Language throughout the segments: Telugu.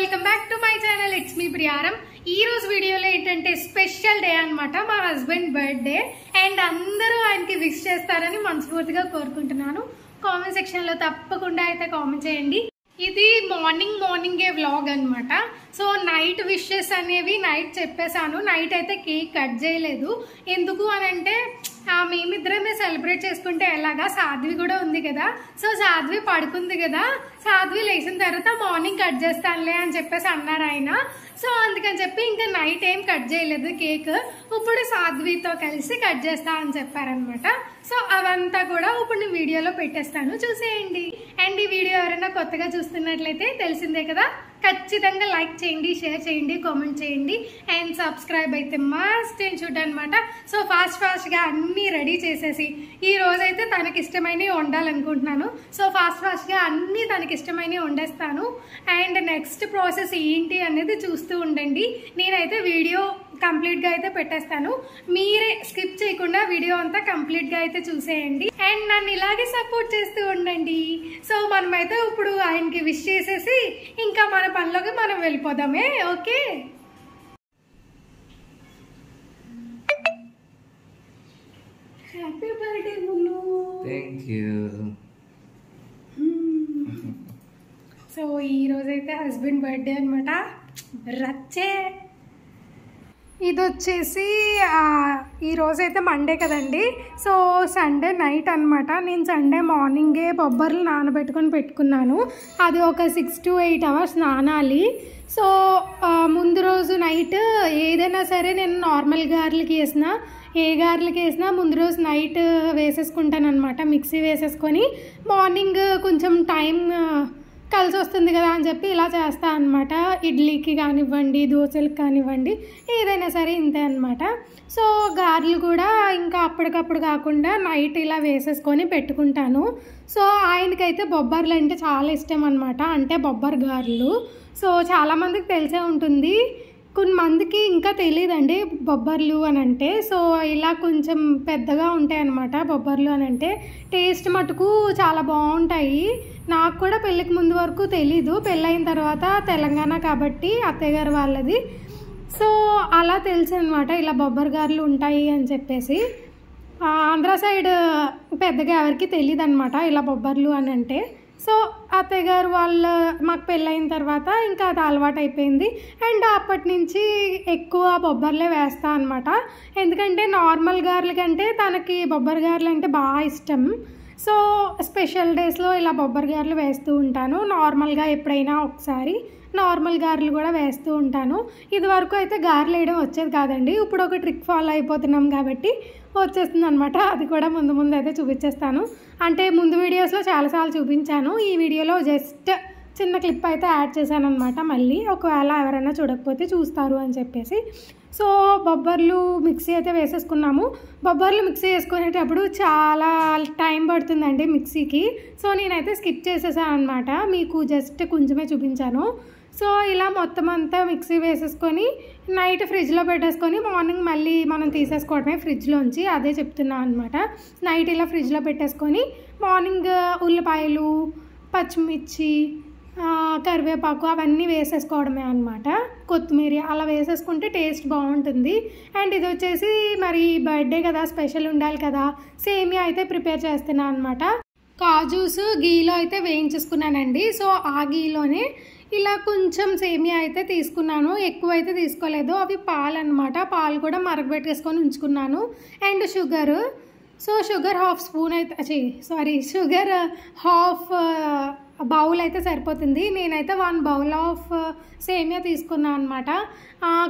Welcome back to my channel. It's me Priyaram. ఈ రోజు వీడియోలో ఏంటంటే స్పెషల్ డే అన్నమాట, మా హస్బెండ్ బర్త్డే. అండ్ అందరూ ఆయనకి విష్ చేస్తారని మనస్ఫూర్తిగా కోరుకుంటున్నాను. కామెంట్ సెక్షన్ లో తప్పకుండా అయితే కామెంట్ చేయండి. ఇది మార్నింగే వ్లాగ్ అన్నమాట. సో నైట్ విషెస్ అనేవి నైట్ చెప్పేశాను. నైట్ అయితే కేక్ కట్ చేయలేదు. ఎందుకు అని అంటే మేమిద్దరమే సెలబ్రేట్ చేసుకుంటే ఎలాగా, సాధ్వి కూడా ఉంది కదా. సో సాధ్వి పడుకుంది కదా, సాధ్వి లేచిన తర్వాత మార్నింగ్ కట్ చేస్తానులే అని చెప్పేసి అన్నారు ఆయన. సో అందుకని చెప్పి ఇంకా నైట్ ఏం కట్ చేయలేదు కేక్. ఇప్పుడు సాధ్వితో కలిసి కట్ చేస్తా అని చెప్పారనమాట. సో అవంతా కూడా ఇప్పుడు నేను వీడియోలో పెట్టేస్తాను, చూసేయండి. అండ్ ఈ వీడియో ఎవరైనా కొత్తగా చూస్తున్నట్లయితే తెలిసిందే కదా, ఖచ్చితంగా లైక్ చేయండి, షేర్ చేయండి, కామెంట్ చేయండి. అండ్ సబ్స్క్రైబ్ అయితే మస్ట్ చూడనమాట. సో ఫాస్ట్గా అన్నీ రెడీ చేసేసి ఈ రోజైతే తనకి ఇష్టమైనవి వండాలనుకుంటున్నాను. సో ఫాస్ట్గా అన్నీ తనకి ఇష్టమైనవి వండేస్తాను. అండ్ నెక్స్ట్ ప్రాసెస్ ఏంటి అనేది చూస్తూ ఉండండి. నేనైతే వీడియో కంప్లీట్గా అయితే పెట్టేస్తాను, మీరే స్కిప్ చేయకుండా వీడియో అంతా కంప్లీట్గా అయితే చూసేయండి. అండ్ నన్ను ఇలాగే సపోర్ట్ చేస్తూ ఉండండి. సో మనమైతే ఇప్పుడు ఆయనకి విష్ చేసేసి ఇంకా మన పనిలోకి మనం వెళ్ళిపోదామే. Okay, happy birthday Munnu. Thank you. So ఈరోజైతే హస్బెండ్ బర్త్డే అనమాట. రచ్చే ఇది వచ్చేసి ఈరోజైతే మండే కదండి. సో సండే నైట్ అనమాట. నేను సండే మార్నింగే బొబ్బర్లు నానబెట్టుకొని పెట్టుకున్నాను. అది ఒక 6 to 8 hours నానాలి. సో ముందు రోజు నైట్ ఏదైనా సరే నేను నార్మల్ గారెలకి వేసిన, ఏ గారెలకి వేసినా ముందు రోజు నైట్ వేసేసుకుంటాను అనమాట. మిక్సీ వేసేసుకొని మార్నింగ్ కొంచెం టైం కలిసి వస్తుంది కదా అని చెప్పి ఇలా చేస్తా అనమాట. ఇడ్లీకి కానివ్వండి, దోశలకు కానివ్వండి, ఏదైనా సరే ఇంతే అనమాట. సో గారెలు కూడా ఇంకా అప్పటికప్పుడు కాకుండా నైట్ ఇలా వేసేసుకొని పెట్టుకుంటాను. సో ఆయనకైతే బొబ్బర్లు అంటే చాలా ఇష్టం అనమాట, అంటే బొబ్బర్ గారెలు. సో చాలామందికి తెలిసే ఉంటుంది, కొంతమందికి ఇంకా తెలియదండి బొబ్బర్లు అని అంటే. సో ఇలా కొంచెం పెద్దగా ఉంటాయి అన్నమాట బొబ్బర్లు అని అంటే. టేస్ట్ మటుకు చాలా బాగుంటాయి. నాకు కూడా పెళ్ళికి ముందు వరకు తెలీదు, పెళ్ళైన తర్వాత తెలంగాణ కాబట్టి అత్తయ్య గారు వాళ్ళది. సో అలా తెలుసు అనమాట ఇలా బొబ్బర్ గారెలు ఉంటాయి అని చెప్పేసి. ఆంధ్ర సైడ్ పెద్దగా ఎవరికి తెలియదు అనమాట ఇలా బొబ్బర్లు అని అంటే. సో అత్తయ్య గారు వాళ్ళ మాకు పెళ్ళైన తర్వాత ఇంకా అది అలవాటు అయిపోయింది. అండ్ అప్పటి నుంచి ఎక్కువ బొబ్బర్లే వేస్తా అనమాట. ఎందుకంటే నార్మల్ గారెల కంటే తనకి బొబ్బర్ గారెలు అంటే బాగా ఇష్టం. సో స్పెషల్ డేస్లో ఇలా బొబ్బర్ గారెలు వేస్తూ ఉంటాను. నార్మల్గా ఎప్పుడైనా ఒకసారి నార్మల్ గారెలు కూడా వేస్తూ ఉంటాను. ఇది వరకు అయితే గారెలు వేయడం వచ్చేది కాదండి. ఇప్పుడు ఒక ట్రిక్ ఫాలో అయిపోతున్నాం కాబట్టి వచ్చేస్తుంది అనమాట. అది కూడా ముందు అయితే చూపించేస్తాను. అంటే ముందు వీడియోస్లో చాలాసార్లు చూపించాను, ఈ వీడియోలో జస్ట్ చిన్న క్లిప్ అయితే యాడ్ చేశాను అనమాట. మళ్ళీ ఒకవేళ ఎవరైనా చూడకపోతే చూస్తారు అని చెప్పేసి. సో బొబ్బర్లు మిక్సీ అయితే వేసేసుకున్నాము. బొబ్బర్లు మిక్సీ వేసుకునేటప్పుడు చాలా టైం పడుతుందండి మిక్సీకి. సో నేనైతే స్కిప్ చేసేసాను అనమాట, మీకు జస్ట్ కొంచెమే చూపించాను. సో ఇలా మొత్తం అంతా మిక్సీ వేసేసుకొని నైట్ ఫ్రిడ్జ్లో పెట్టేసుకొని మార్నింగ్ మళ్ళీ మనం తీసేసుకోవడమే ఫ్రిడ్జ్లోంచి. అదే చెప్తున్నాను అనమాట. నైట్ ఇలా ఫ్రిడ్జ్లో పెట్టేసుకొని మార్నింగ్ ఉల్లిపాయలు, పచ్చిమిర్చి, కరివేపాకు అవన్నీ వేసేసుకోవడమే అనమాట. కొత్తిమీర అలా వేసేసుకుంటే టేస్ట్ బాగుంటుంది. అండ్ ఇది వచ్చేసి మరి బర్త్డే కదా, స్పెషల్ ఉండాలి కదా, సేమియా అయితే ప్రిపేర్ చేస్తున్నాను అనమాట. కాజూస్ గీలో అయితే వేయించేసుకున్నానండి. సో ఆ గీలోనే ఇలా కొంచెం సేమియా అయితే తీసుకున్నాను, ఎక్కువ అయితే తీసుకోలేదు. అవి పాలు అనమాట, పాలు కూడా మరగబెట్టేసుకొని ఉంచుకున్నాను. And sugar, so sugar half spoon అయితే షుగర్ హాఫ్ బౌల్ అయితే సరిపోతుంది. నేనైతే 1 bowl ఆఫ్ సేమియా తీసుకున్నాను అనమాట.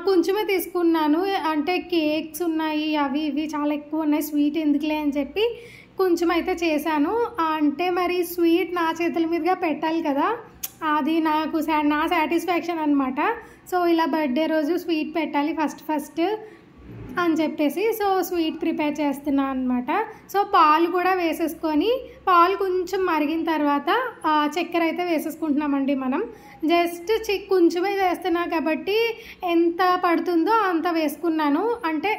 కొంచెమే తీసుకున్నాను, అంటే కేక్స్ ఉన్నాయి, అవి ఇవి చాలా ఎక్కువ ఉన్నాయి, స్వీట్ ఎందుకులే అని చెప్పి కొంచెం అయితే చేశాను. అంటే మరి స్వీట్ నా చేతుల మీదుగా పెట్టాలి కదా, అది నాకు నా సాటిస్ఫాక్షన్ అనమాట. సో ఇలా బర్త్డే రోజు స్వీట్ పెట్టాలి ఫస్ట్ అని చెప్పేసి సో స్వీట్ ప్రిపేర్ చేస్తున్నాను అనమాట. సో పాలు కూడా వేసేసుకొని, పాలు కొంచెం మరిగిన తర్వాత చక్కెర అయితే వేసేసుకుంటున్నామండి మనం. జస్ట్ కొంచెమే వేస్తున్నా కాబట్టి ఎంత పడుతుందో అంత వేసుకున్నాను. అంటే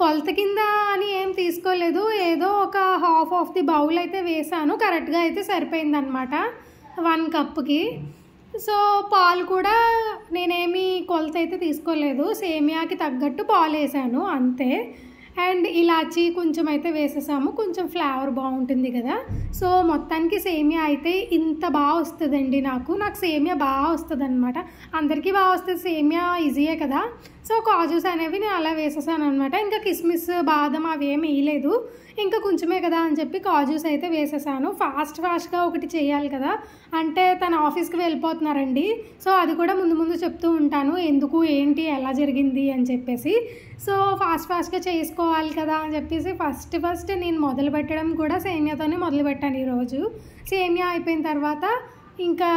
కొలత కింద అని ఏం తీసుకోలేదు, ఏదో ఒక హాఫ్ ఆఫ్ ది బౌల్ అయితే వేసాను. కరెక్ట్గా అయితే సరిపోయిందనమాట 1 కప్కి. సో పాలు కూడా నేనేమి కొలత అయితే తీసుకోలేదు, సేమియాకి తగ్గట్టు పాలు వేసాను అంతే. అండ్ ఇలాచీ కొంచెం అయితే వేసేసాము, కొంచెం ఫ్లేవర్ బాగుంటుంది కదా. సో మొత్తానికి సేమియా అయితే ఇంత బాగా వస్తుందండి. నాకు సేమియా బాగా వస్తుంది అనమాట. అందరికీ బాగా వస్తుంది, సేమియా ఈజీయే కదా. సో కాజూస్ అనేవి నేను అలా వేసేసాను అనమాట. ఇంకా కిస్మిస్ బాదం అవి ఏమి వేయలేదు, ఇంకా కొంచెమే కదా అని చెప్పి కాజూస్ అయితే వేసేసాను. ఫాస్ట్గా ఒకటి చేయాలి కదా, అంటే తన ఆఫీస్కి వెళ్ళిపోతున్నారండి. సో అది కూడా ముందు చెప్తూ ఉంటాను, ఎందుకు ఏంటి ఎలా జరిగింది అని చెప్పేసి. సో ఫాస్ట్గా చేసుకోవాలి కదా అని చెప్పేసి ఫస్ట్ నేను మొదలు పెట్టడం కూడా సేమియాతోనే మొదలుపెట్టాను ఈరోజు. సేమియా అయిపోయిన తర్వాత ఇంకా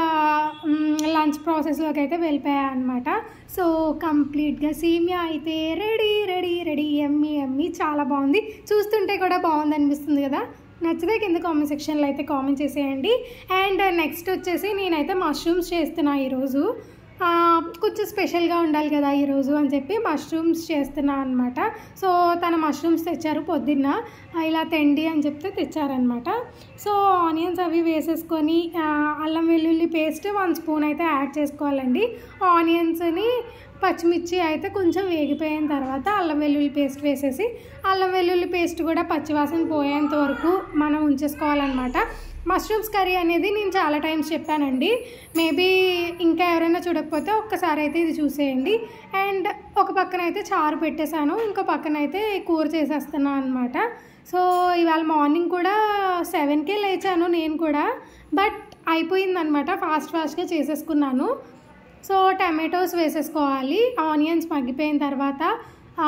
లంచ్ ప్రాసెస్లోకి అయితే వెళ్ళిపోయా అనమాట. సో కంప్లీట్గా సేమియా అయితే రెడీ ఎమ్మి చాలా బాగుంది. చూస్తుంటే కూడా బాగుంది అనిపిస్తుంది కదా. నచ్చితే కింద కామెంట్ సెక్షన్లో అయితే కామెంట్ చేసేయండి. అండ్ నెక్స్ట్ వచ్చేసి నేనైతే మష్రూమ్స్ చేస్తున్నా ఈరోజు. కొంచెం స్పెషల్గా ఉండాలి కదా ఈరోజు అని చెప్పి మష్రూమ్స్ చేస్తున్నా అనమాట. సో తన మష్రూమ్స్ తెచ్చారు పొద్దున్న, ఇలా తెండి అని చెప్తే తెచ్చారనమాట. సో ఆనియన్స్ అవి వేసేసుకొని అల్లం వెల్లుల్లి పేస్ట్ 1 స్పూన్ అయితే యాడ్ చేసుకోవాలండి. ఆనియన్స్ని పచ్చిమిర్చి అయితే కొంచెం వేగిపోయిన తర్వాత అల్లం వెల్లుల్లి పేస్ట్ వేసేసి, అల్లం వెల్లుల్లి పేస్ట్ కూడా పచ్చివాసన పోయేంత వరకు మనం ఉంచేసుకోవాలన్నమాట. మష్రూమ్స్ కర్రీ అనేది నేను చాలా టైమ్స్ చెప్పానండి, మేబీ ఇంకా ఎవరైనా చూడకపోతే ఒక్కసారి అయితే ఇది చూసేయండి. అండ్ ఒక పక్కన అయితే చారు పెట్టేశాను, ఇంకో పక్కన అయితే కూర చేసేస్తున్నాను అనమాట. సో ఇవాళ మార్నింగ్ కూడా 7కే లేచాను నేను కూడా, బట్ అయిపోయిందనమాట, ఫాస్ట్గా చేసేసుకున్నాను. సో టమాటోస్ వేసేసుకోవాలి. ఆనియన్స్ మగ్గిపోయిన తర్వాత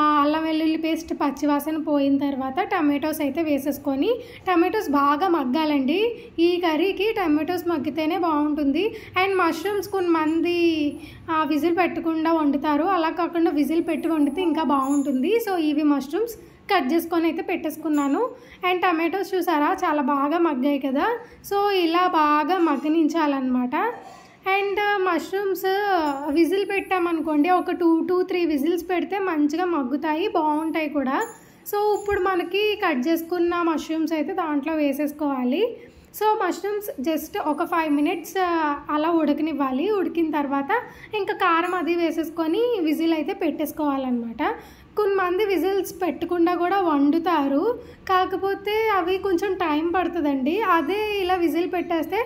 అల్లం వెల్లుల్లి పేస్ట్ పచ్చివాసన పోయిన తర్వాత టమాటోస్ అయితే వేసేసుకొని, టమాటోస్ బాగా మగ్గాలండి. ఈ కర్రీకి టమాటోస్ మగ్గితేనే బాగుంటుంది. అండ్ మష్రూమ్స్ కొంతమంది విజిల్ పెట్టకుండా వండుతారు, అలా కాకుండా విజిల్ పెట్టి వండితే ఇంకా బాగుంటుంది. సో ఇవి మష్రూమ్స్ కట్ చేసుకొని అయితే పెట్టేసుకున్నాను. అండ్ టమాటోస్ చూసారా చాలా బాగా మగ్గాయి కదా. సో ఇలా బాగా మగ్గనించాలన్నమాట. అండ్ మష్రూమ్స్ విజిల్ పెట్టామనుకోండి, ఒక 2 to 3 విజిల్స్ పెడితే మంచిగా మగ్గుతాయి, బాగుంటాయి కూడా. సో ఇప్పుడు మనకి కట్ చేసుకున్న మష్రూమ్స్ అయితే దాంట్లో వేసేసుకోవాలి. సో మష్రూమ్స్ జస్ట్ ఒక 5 minutes అలా ఉడకనివ్వాలి. ఉడికిన తర్వాత ఇంకా కారం అది వేసేసుకొని విజిల్ అయితే పెట్టేసుకోవాలన్నమాట. కొంతమంది విజిల్స్ పెట్టకుండా కూడా వండుతారు, కాకపోతే అవి కొంచెం టైం పడుతుందండి. అదే ఇలా విజిల్ పెట్టేస్తే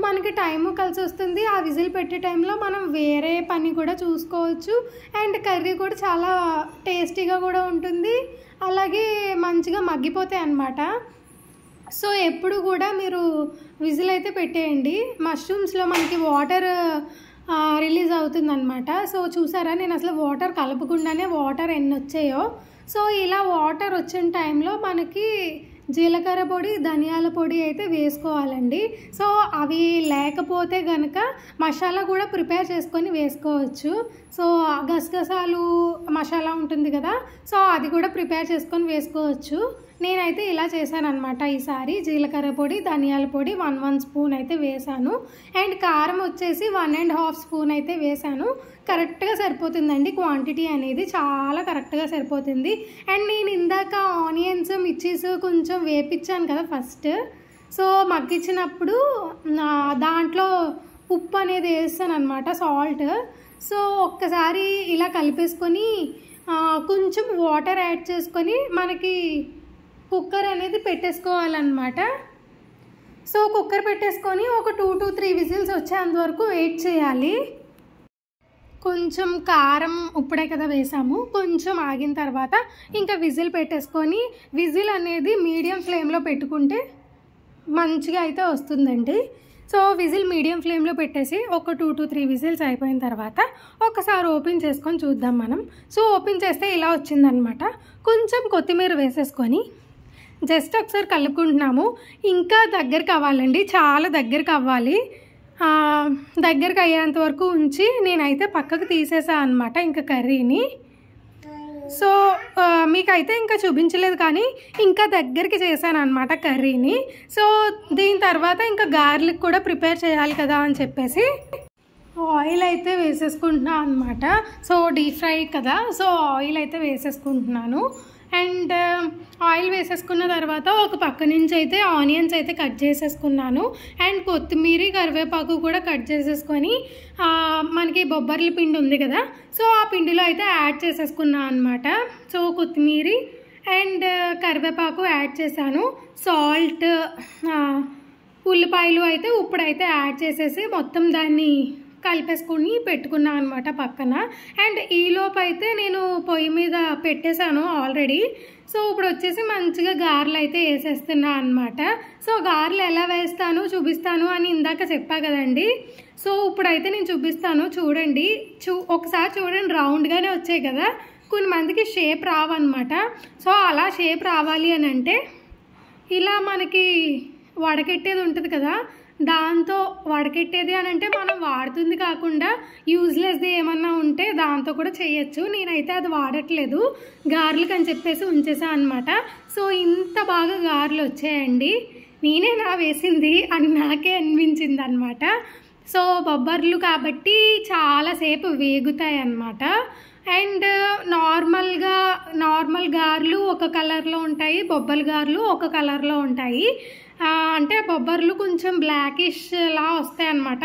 మనకి టైము కలిసి వస్తుంది. ఆ విజిల్ పెట్టే టైంలో మనం వేరే పని కూడా చూసుకోవచ్చు. అండ్ కర్రీ కూడా చాలా టేస్టీగా కూడా ఉంటుంది, అలాగే మంచిగా మగ్గిపోతాయి అన్నమాట. సో ఎప్పుడు కూడా మీరు విజిల్ అయితే పెట్టేయండి. మష్రూమ్స్లో మనకి వాటర్ రిలీజ్ అవుతుందన్నమాట. సో చూసారా, నేను అసలు వాటర్ కలపకుండానే వాటర్ ఎన్ని వచ్చాయో. సో ఇలా వాటర్ వచ్చిన టైంలో మనకి జీలకర్ర పొడి, ధనియాల పొడి అయితే వేసుకోవాలండి. సో అవి లేకపోతే కనుక మసాలా కూడా ప్రిపేర్ చేసుకొని వేసుకోవచ్చు. సో గసగసాలు మసాలా ఉంటుంది కదా, సో అది కూడా ప్రిపేర్ చేసుకొని వేసుకోవచ్చు. నేనైతే ఇలా చేశాను అనమాట ఈసారి. జీలకర్ర పొడి, ధనియాల పొడి 1 స్పూన్ అయితే వేసాను. అండ్ కారం వచ్చేసి 1.5 స్పూన్ అయితే వేసాను. కరెక్ట్గా సరిపోతుందండి, క్వాంటిటీ అనేది చాలా కరెక్ట్గా సరిపోతుంది. అండ్ నేను ఇందాక ఆనియన్స్ మిర్చీస్ కొంచెం వేపించాను కదా ఫస్ట్. సో మగ్గించినప్పుడు దాంట్లో ఉప్పు అనేది వేస్తాను అనమాట, సాల్ట్. సో ఒక్కసారి ఇలా కలిపేసుకొని కొంచెం వాటర్ యాడ్ చేసుకొని మనకి కుక్కర్ అనేది పెట్టేసుకోవాలన్నమాట. సో కుక్కర్ పెట్టేసుకొని ఒక 2 to 3 విజిల్స్ వచ్చేంత వరకు వెయిట్ చేయాలి. కొంచెం కారం ఇప్పుడే కదా వేసాము, కొంచెం ఆగిన తర్వాత ఇంకా విజిల్ పెట్టేసుకొని, విజిల్ అనేది మీడియం ఫ్లేమ్లో పెట్టుకుంటే మంచిగా అయితే వస్తుందండి. సో విజిల్ మీడియం ఫ్లేమ్లో పెట్టేసి ఒక 2 to 3 విజిల్స్ అయిపోయిన తర్వాత ఒకసారి ఓపెన్ చేసుకొని చూద్దాం మనం. సో ఓపెన్ చేస్తే ఇలా వచ్చిందనమాట. కొంచెం కొత్తిమీర వేసేసుకొని జస్ట్ ఒకసారి కలుపుకుంటున్నాము. ఇంకా దగ్గరికి అవ్వాలండి, చాలా దగ్గరికి అవ్వాలి. దగ్గరికి అయ్యేంత వరకు ఉంచి నేనైతే పక్కకు తీసేసాను అనమాట ఇంకా కర్రీని. సో మీకైతే ఇంకా చూపించలేదు కానీ ఇంకా దగ్గరికి చేశాను అనమాట కర్రీని. సో దీని తర్వాత ఇంకా గార్లిక్ కూడా ప్రిపేర్ చేయాలి కదా అని చెప్పేసి ఆయిల్ అయితే వేసేసుకుంటున్నాను అనమాట. సో డీప్ ఫ్రై కదా, సో ఆయిల్ అయితే వేసేసుకుంటున్నాను. అండ్ ఆయిల్ వేసేసుకున్న తర్వాత ఒక పక్క నుంచి అయితే ఆనియన్స్ అయితే కట్ చేసేసుకున్నాను. అండ్ కొత్తిమీర కరివేపాకు కూడా కట్ చేసేసుకొని మనకి బొబ్బర్ల పిండి ఉంది కదా, సో ఆ పిండిలో అయితే యాడ్ చేసేసుకున్నాను అనమాట. సో కొత్తిమీర అండ్ కరివేపాకు యాడ్ చేశాను. సాల్ట్, ఉల్లిపాయలు అయితే ఇప్పుడైతే యాడ్ చేసేసి మొత్తం దాన్ని కలిపేసుకుని పెట్టుకున్నాను అనమాట పక్కన. అండ్ ఈలోపు అయితే నేను పొయ్యి మీద పెట్టేశాను ఆల్రెడీ. సో ఇప్పుడు వచ్చేసి మంచిగా గారెలు అయితే వేసేస్తున్నా అనమాట. సో గారెలు ఎలా వేస్తాను చూపిస్తాను అని ఇందాక చెప్పా కదండి. సో ఇప్పుడైతే నేను చూపిస్తాను, చూడండి. ఒకసారి చూడండి, రౌండ్గానే వచ్చాయి కదా, కొంతమందికి షేప్ రావన్నమాట. సో అలా షేప్ రావాలి అని అంటే ఇలా మనకి వడకెట్టేది ఉంటుంది కదా, దాంతో వడకెట్టేది అని అంటే మనం వాడుతుంది కాకుండా యూజ్లెస్ది ఏమన్నా ఉంటే దాంతో కూడా చేయొచ్చు. నేనైతే అది వాడట్లేదు, గారెలకు అని చెప్పేసి ఉంచేసాను అనమాట. సో ఇంత బాగా గారెలు వచ్చాయండి, నేనేనా వేసింది అని నాకే అనిపించింది అనమాట. సో బొబ్బర్లు కాబట్టి చాలాసేపు వేగుతాయి అన్నమాట. అండ్ నార్మల్ గారెలు ఒక కలర్లో ఉంటాయి, బొబ్బల గారెలు ఒక కలర్లో ఉంటాయి. అంటే బొబ్బర్లు కొంచెం బ్లాకిష్ లా వస్తాయి అన్నమాట,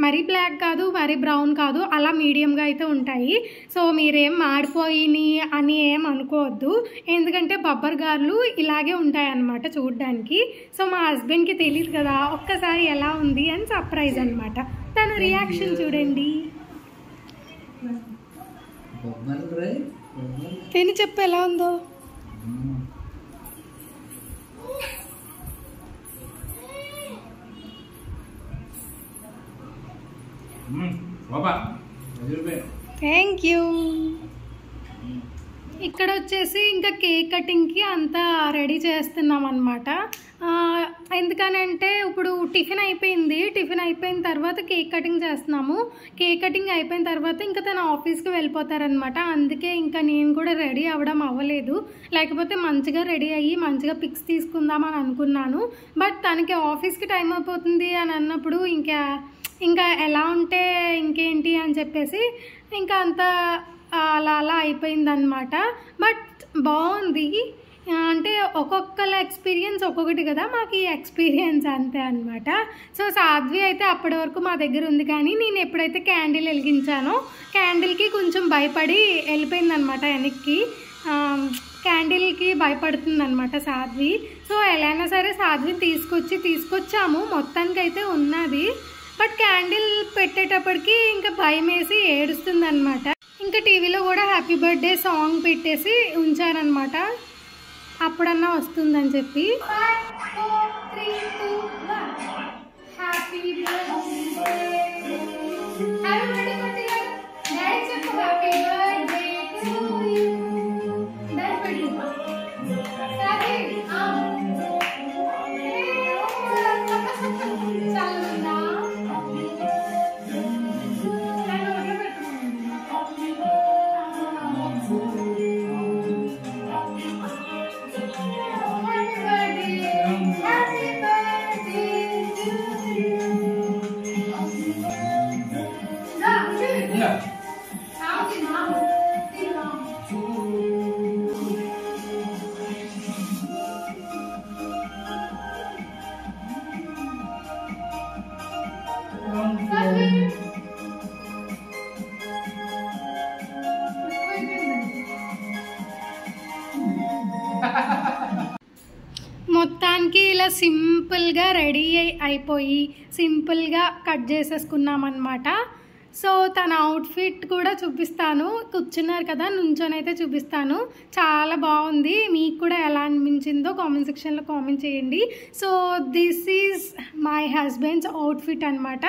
మరీ బ్లాక్ కాదు మరీ బ్రౌన్ కాదు, అలా మీడియంగా అయితే ఉంటాయి. సో మీరేం మాడిపోయిని అని ఏం అనుకోవద్దు, ఎందుకంటే బొబ్బర్ గారెలు ఇలాగే ఉంటాయి అన్నమాట చూడడానికి. సో మా హస్బెండ్కి తెలియదు కదా, ఒక్కసారి ఎలా ఉంది అని సర్ప్రైజ్ అనమాట. తన రియాక్షన్ చూడండి. తిని చెప్పు ఎలా ఉందో. Thank you. ఇక్కడ వచ్చేసి ఇంకా కేక్ కటింగ్కి అంతా రెడీ చేస్తున్నాం అనమాట. ఎందుకనంటే ఇప్పుడు టిఫిన్ అయిపోయిన తర్వాత కేక్ కటింగ్ చేస్తున్నాము. కేక్ కటింగ్ అయిపోయిన తర్వాత ఇంకా తన ఆఫీస్కి వెళ్ళిపోతారనమాట. అందుకే ఇంకా నేను కూడా రెడీ అవ్వలేదు, లేకపోతే మంచిగా రెడీ అయ్యి మంచిగా పిక్స్ తీసుకుందామని అనుకున్నాను. బట్ తనకి ఆఫీస్కి టైం అయిపోతుంది అని అన్నప్పుడు ఇంకా ఎలా ఉంటే ఇంకేంటి అని చెప్పేసి ఇంకా అంతా అలా అయిపోయిందనమాట. బట్ బాగుంది, అంటే ఒక్కొక్కల ఎక్స్పీరియన్స్ ఒక్కొక్కటి కదా, మాకు ఈ ఎక్స్పీరియన్స్ అంతే అనమాట. సో సాధ్వి అయితే అప్పటి వరకు మా దగ్గర ఉంది, కానీ నేను ఎప్పుడైతే క్యాండిల్ వెలిగించానో క్యాండిల్కి కొంచెం భయపడి వెళ్ళిపోయిందనమాట వెనక్కి. క్యాండిల్కి భయపడుతుందనమాట సాధ్వి. సో ఎలా అయినా సరే సాధ్విని తీసుకొచ్చాము, మొత్తానికైతే ఉన్నది. బట్ క్యాండిల్ పెట్టేటప్పటికి ఇంకా భయం వేసి ఏడుస్తుంది అనమాట. ఇంకా టీవీలో కూడా హ్యాపీ బర్త్డే సాంగ్ పెట్టేసి ఉంచారనమాట, అప్పుడన్నా వస్తుందని చెప్పి. మొత్తానికి ఇలా సింపుల్గా రెడీ అయిపోయి సింపుల్గా కట్ చేసేసుకున్నామన్నమాట. సో తన అవుట్ఫిట్ కూడా చూపిస్తాను, కూర్చున్నారు కదా నుంచొని అయితే చూపిస్తాను. చాలా బాగుంది, మీకు కూడా ఎలా అనిపించిందో కామెంట్ సెక్షన్లో కామెంట్ చేయండి. So this is my husband's outfit అనమాట.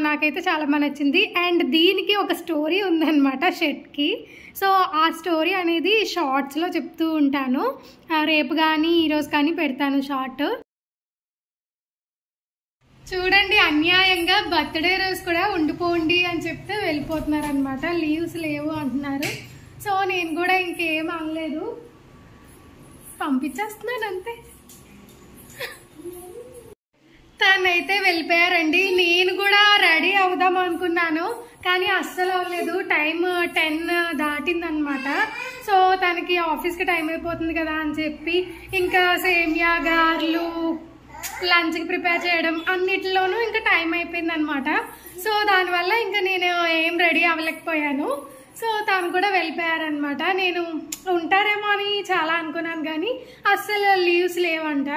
నాకైతే చాలా బాగా నచ్చింది. అండ్ దీనికి ఒక స్టోరీ ఉందన్నమాట షర్ట్కి. సో ఆ స్టోరీ అనేది షార్ట్స్లో చెప్తూ ఉంటాను, రేపు కానీ ఈరోజు కానీ పెడతాను షార్ట్. చూడండి, అన్యాయంగా బర్త్డే రోజు కూడా ఉండిపోండి అని చెప్తే వెళ్ళిపోతున్నారు అనమాట, లీవ్స్ లేవు అంటున్నారు. సో నేను కూడా ఇంకేం అనలేదు, పంపించేస్తున్నాను అంతే. తనైతే వెళ్ళిపోయారండి, నేను కూడా రెడీ అవుదాం అనుకున్నాను. కానీ అస్సలు అవ్వలేదు. టైం 10 దాటిందనమాట. సో తనకి ఆఫీస్కి టైం అయిపోతుంది కదా అని చెప్పి ఇంకా సేమియా గారెలు లంచ్కి ప్రిపేర్ చేయడం అన్నిటిలోనూ ఇంకా టైం అయిపోయింది అనమాట. సో దానివల్ల ఇంకా నేను ఏం రెడీ అవ్వలేకపోయాను. సో తను కూడా వెళ్ళిపోయారనమాట. నేను ఉంటారేమో అని చాలా అనుకున్నాను కానీ అస్సలు లీవ్స్ లేవంట.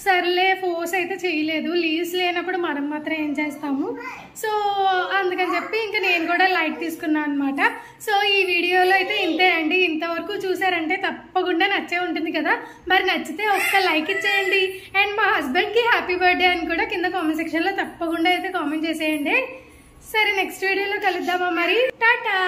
సర్లే ఫోర్స్ అయితే చేయలేదు. లీవ్స్ లేనప్పుడు మనం మాత్రం ఏం చేస్తాము. సో అందుకని చెప్పి ఇంకా నేను కూడా లైట్ తీసుకున్నాను అనమాట. సో ఈ వీడియోలో అయితే ఇంతే అండి. ఇంతవరకు చూసారంటే తప్పకుండా నచ్చే ఉంటుంది కదా. మరి నచ్చితే ఒక్క లైక్ ఇచ్చేయండి. అండ్ మా హస్బెండ్కి హ్యాపీ బర్త్డే అని కూడా కింద కామెంట్ సెక్షన్లో తప్పకుండా అయితే కామెంట్ చేసేయండి. సరే నెక్స్ట్ వీడియోలో కలుద్దామా మరి. టాటా.